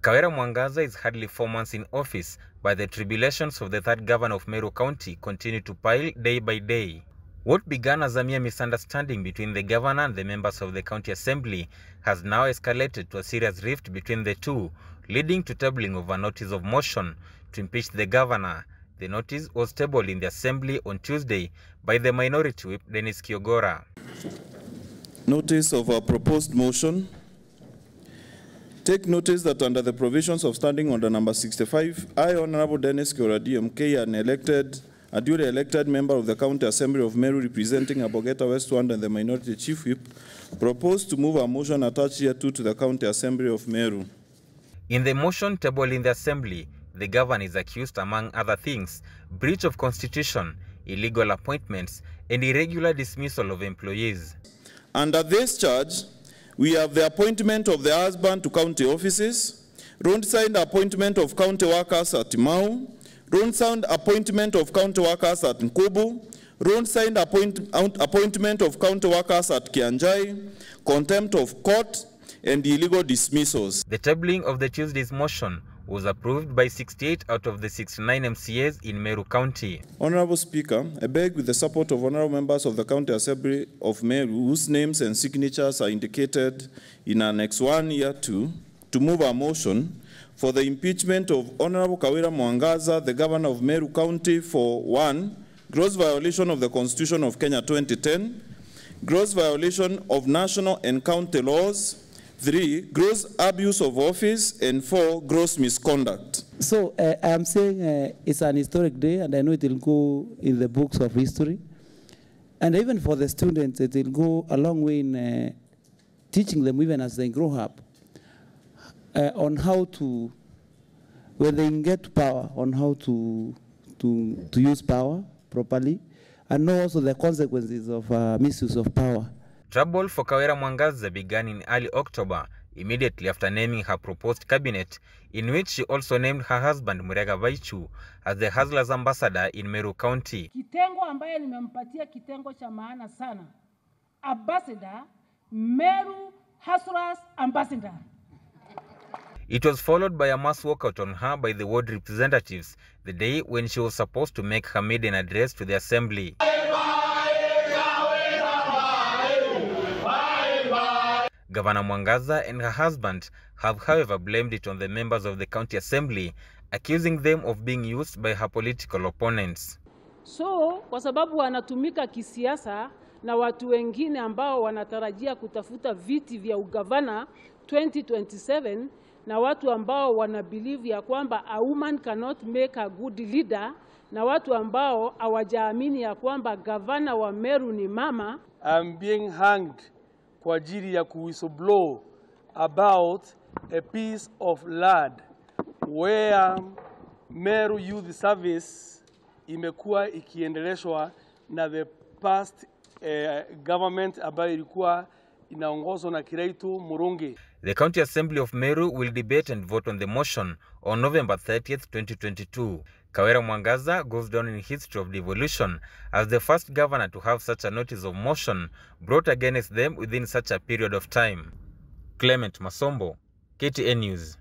Kawira Mwangaza is hardly 4 months in office, but the tribulations of the third governor of Meru County continue to pile day by day. What began as a mere misunderstanding between the governor and the members of the county assembly has now escalated to a serious rift between the two, leading to tabling of a notice of motion to impeach the governor. The notice was tabled in the assembly on Tuesday by the minority whip Dennis Kiogora. Notice of a proposed motion. Take notice that under the provisions of Standing Order number 65, I, Honorable Dennis Kiogora DMK, a duly elected member of the County Assembly of Meru representing Abogeta West 1 and the Minority Chief Whip, propose to move a motion attached hereto to the County Assembly of Meru. In the motion tabled in the Assembly, the governor is accused, among other things, breach of constitution, illegal appointments, and irregular dismissal of employees. Under this charge, we have the appointment of the husband to county offices, roadside appointment of county workers at Mau, roadside appointment of county workers at Nkubu, roadside appointment of county workers at Kianjai, contempt of court, and illegal dismissals. The tabling of the Tuesday's motion was approved by 68 out of the 69 MCAs in Meru County. Honorable Speaker, I beg with the support of honorable members of the County Assembly of Meru, whose names and signatures are indicated in Annex 1 Year 2, to move a motion for the impeachment of Honorable Kawira Mwangaza, the Governor of Meru County, for 1, gross violation of the Constitution of Kenya 2010, gross violation of national and county laws, 3, gross abuse of office, and 4, gross misconduct. So I'm saying it's an historic day, and I know it will go in the books of history. And even for the students, it will go a long way in teaching them, even as they grow up, on how to, when they get power, on how to use power properly, and know also the consequences of misuse of power. Trouble for Kawira Mwangaza began in early October, immediately after naming her proposed cabinet, in which she also named her husband Murega Vaichu as the Hustlers Ambassador in Meru County. Kitengo ambaye nimempatia kitengo cha maana sana. Ambassador, Meru Hustlers Ambassador. It was followed by a mass walkout on her by the ward representatives the day when she was supposed to make her maiden address to the assembly. Governor Mwangaza and her husband have, however, blamed it on the members of the county assembly, accusing them of being used by her political opponents. So, kwa sababu wanatumika kisiasa na watu wengine ambao wanatarajia kutafuta viti vya ugavana 2027, na watu ambao wanabelieve ya kwamba a woman cannot make a good leader, na watu ambao hawajaamini ya kwamba gavana wa Meru ni mama. I'm being hanged kwa ajili ya kuwhistleblow about a piece of land where Meru Youth Service imekuwa ikiendeleshwa na the past government ambayo ilikuwa inaongozwa na Kiraitu Murungi. The County Assembly of Meru will debate and vote on the motion on November 30th, 2022. Kawira Mwangaza goes down in history of devolution as the first governor to have such a notice of motion brought against them within such a period of time. Clement Masombo, KTN News.